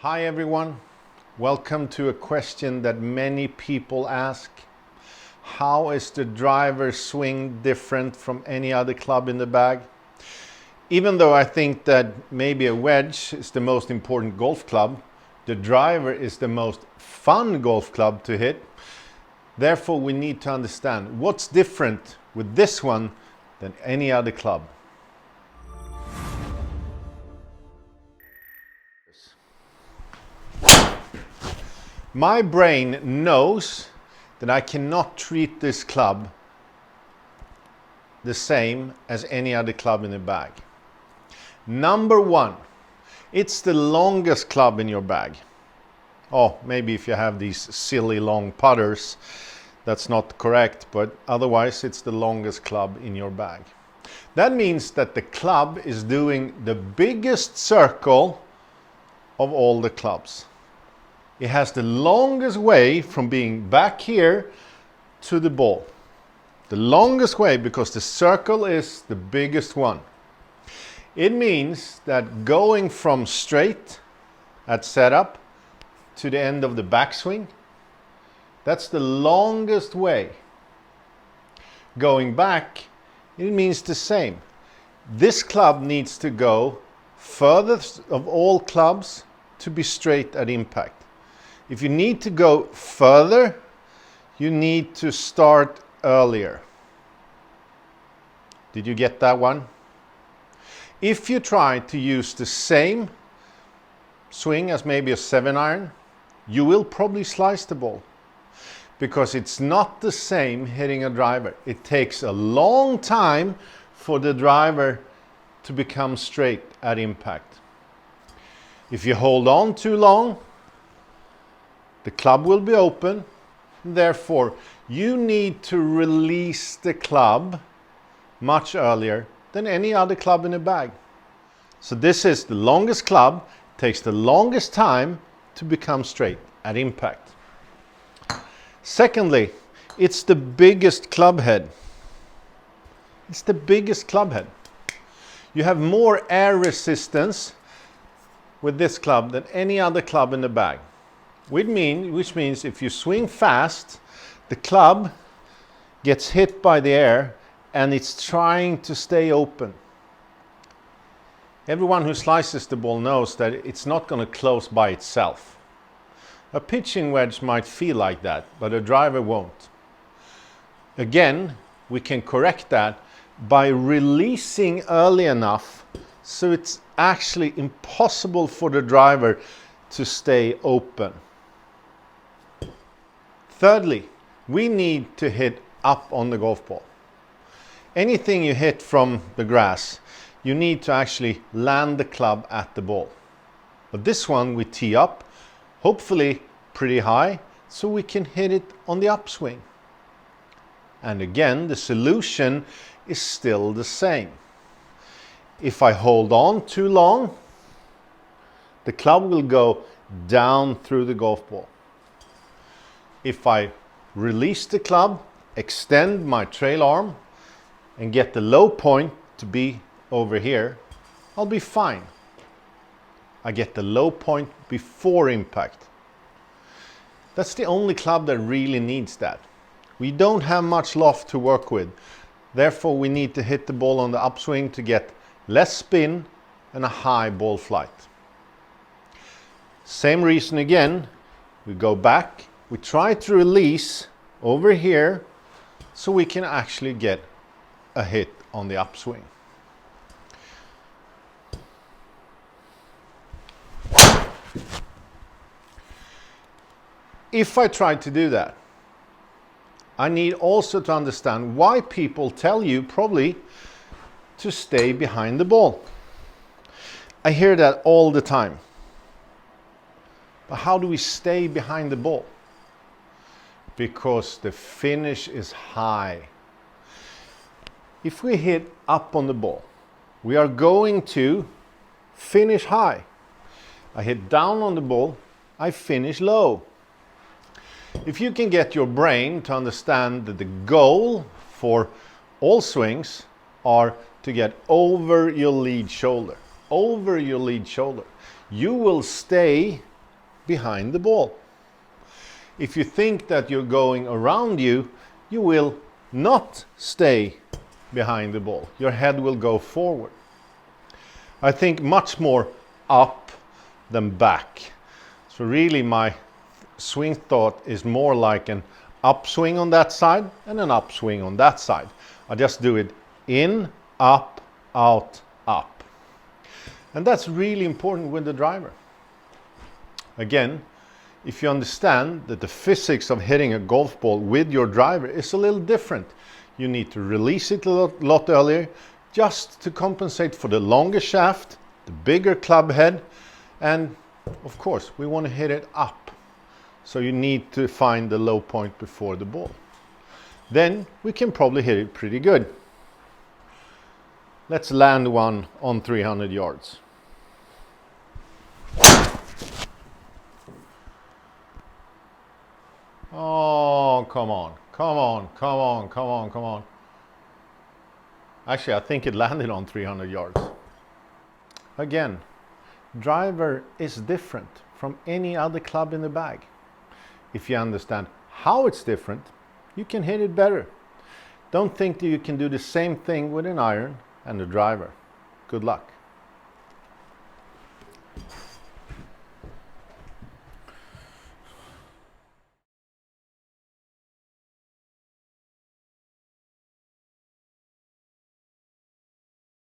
Hi everyone, welcome to a question that many people ask. How is the driver swing different from any other club in the bag? Even though I think that maybe a wedge is the most important golf club, the driver is the most fun golf club to hit. Therefore, we need to understand what's different with this one than any other club. My brain knows that I cannot treat this club the same as any other club in the bag. Number one, it's the longest club in your bag. Oh, maybe if you have these silly long putters, that's not correct, but otherwise it's the longest club in your bag. That means that the club is doing the biggest circle of all the clubs. It has the longest way from being back here to the ball. The longest way because the circle is the biggest one. It means that going from straight at setup to the end of the backswing, that's the longest way. Going back, it means the same. This club needs to go furthest of all clubs to be straight at impact. If you need to go further, you need to start earlier. Did you get that one? If you try to use the same swing as maybe a 7-iron, you will probably slice the ball because it's not the same hitting a driver. It takes a long time for the driver to become straight at impact. If you hold on too long, the club will be open. Therefore, you need to release the club much earlier than any other club in the bag. So this is the longest club, takes the longest time to become straight at impact. Secondly, it's the biggest club head. It's the biggest club head. You have more air resistance with this club than any other club in the bag. Which means if you swing fast, the club gets hit by the air and it's trying to stay open. Everyone who slices the ball knows that it's not going to close by itself. A pitching wedge might feel like that, but a driver won't. Again, we can correct that by releasing early enough so it's actually impossible for the driver to stay open. Thirdly, we need to hit up on the golf ball. Anything you hit from the grass, you need to actually land the club at the ball. But this one we tee up, hopefully pretty high, so we can hit it on the upswing. And again, the solution is still the same. If I hold on too long, the club will go down through the golf ball. If I release the club, extend my trail arm and get the low point to be over here, I'll be fine. I get the low point before impact. That's the only club that really needs that. We don't have much loft to work with. Therefore, we need to hit the ball on the upswing to get less spin and a high ball flight. Same reason again, we go back. We try to release over here so we can actually get a hit on the upswing. If I try to do that, I need also to understand why people tell you probably to stay behind the ball. I hear that all the time. But how do we stay behind the ball? Because the finish is high. If we hit up on the ball, we are going to finish high. I hit down on the ball, I finish low. If you can get your brain to understand that the goal for all swings are to get over your lead shoulder, you will stay behind the ball. If you think that you're going around you, you will not stay behind the ball. Your head will go forward. I think much more up than back. So really my swing thought is more like an upswing on that side and an upswing on that side. I just do it in, up, out, up. And that's really important with the driver. Again, if you understand that the physics of hitting a golf ball with your driver is a little different, you need to release it a lot earlier just to compensate for the longer shaft, the bigger club head, and of course we want to hit it up. So you need to find the low point before the ball. Then we can probably hit it pretty good. Let's land one on 300 yards. Oh, come on, come on, come on, come on, come on. Actually, I think it landed on 300 yards. Again, driver is different from any other club in the bag. If you understand how it's different, you can hit it better. Don't think that you can do the same thing with an iron and a driver. Good luck.